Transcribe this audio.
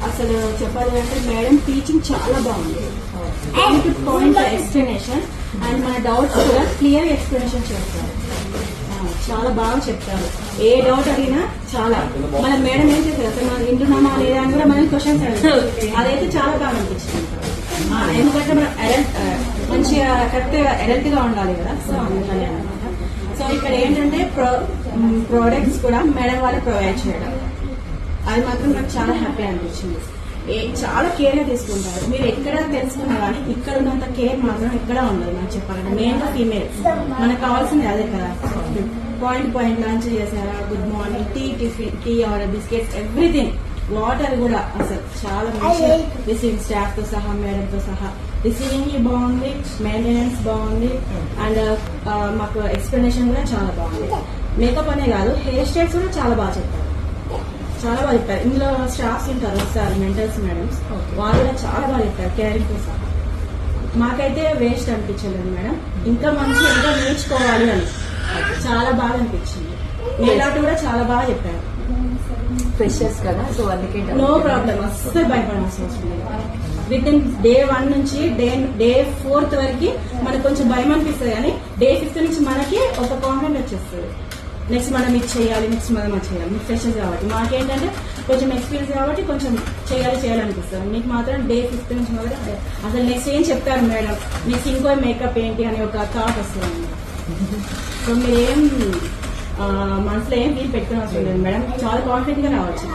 అసలు చెప్పాలి అంటే మేడం టీచింగ్ చాలా బాగుంది. పాయింట్ ఎక్స్ప్లెనేషన్ అండ్ మన డౌట్స్ కూడా క్లియర్ ఎక్స్ప్లెనేషన్ చేస్తారు. చాలా బాగా చెప్తారు. ఏ డౌట్ అడిగినా చాలా మన మేడం ఏం చేస్తారు అసలు మనం వింటున్నామా లేదా అని కూడా మనం క్వశ్చన్స్ అడుగుతారు. అదైతే చాలా బాగా అనిపించింది. ఎందుకంటే మనం అడల్ట్ మంచిగా కరెక్ట్ అడల్ట్ గా ఉండాలి కదా, సో అందుకని అనమాట. సో ఇక్కడ ఏంటంటే ప్రోడక్ట్స్ కూడా మేడం వాళ్ళు ప్రొవైడ్ చేయడం, అది మాత్రం నాకు చాలా హ్యాపీ అనిపించింది. చాలా కేర్ గా తీసుకుంటారు. మీరు ఎక్కడ తెలుసుకున్నా కానీ ఇక్కడ ఉన్నంత కేర్ మాత్రం ఎక్కడ ఉండదు. మనం చెప్పాలంటే మెయిన్ గా ఫీమేల్ మనకు కావాల్సింది అదే కదా. పాయింట్ లంచ్ చేశారా, good morning, tiffin, tea or biscuits, everything, water కూడా అసలు చాలా మంచిగా రిసీవింగ్ స్టాఫ్ తో సహా మేడం తో సహా రిసీవింగ్ బాగుంది, మెయింటెనెన్స్ బాగుంది, అండ్ మాకు ఎక్స్ప్లెనేషన్ కూడా చాలా బాగుంది. మేకప్ అనే కాదు, హెయిర్ స్టైల్స్ కూడా చాలా బాగా చెప్పారు. చాలా బాగా చెప్పారు. ఇందులో స్టాఫ్స్ ఉంటారు సార్, మెంటర్స్ మేడమ్స్, వాళ్ళు కూడా చాలా బాగా చెప్పారు కేరింగ్ తో సహా. మాకైతే వేస్ట్ అనిపించలేదు మేడం, ఇంకా మంచి ఇంకా నేర్చుకోవాలి అని చాలా బాగా అనిపించింది. మేలాట్ కూడా చాలా బాగా చెప్పారు. ఫ్రెషర్స్ కదా, సో అందుకే నో ప్రాబ్లం, అస్సలు భయపడాల్సిన అవసరం లేదు. విత్ ఇన్ డే 1 నుంచి డే 4th వరకు మనకు కొంచెం భయం అనిపిస్తుంది, కానీ డే 5th నుంచి మనకి ఒక కాన్ఫిడెంట్ వచ్చేస్తుంది. నెక్స్ట్ మనం ఇది చేయాలి, నెక్స్ట్ మనం అది చేయాలి. మీకు ఫ్రెషర్స్ కాబట్టి మాకేంటంటే కొంచెం ఎక్స్పీరియన్స్ కాబట్టి కొంచెం చేయాలనిపిస్తుంది. మీకు మాత్రం డే 5th నుంచి మొదలు అసలు నెక్స్ట్ ఏం చెప్తారు మేడం, మీకు ఇంకో మేకప్ ఏంటి అని ఒక థాట్ వస్తుంది. సో మీరేం మనసులో ఏం ఫీల్ పెట్టుకుని అవసరం లేదు మేడం, చాలా కాన్ఫిడెంట్ గా రావచ్చు.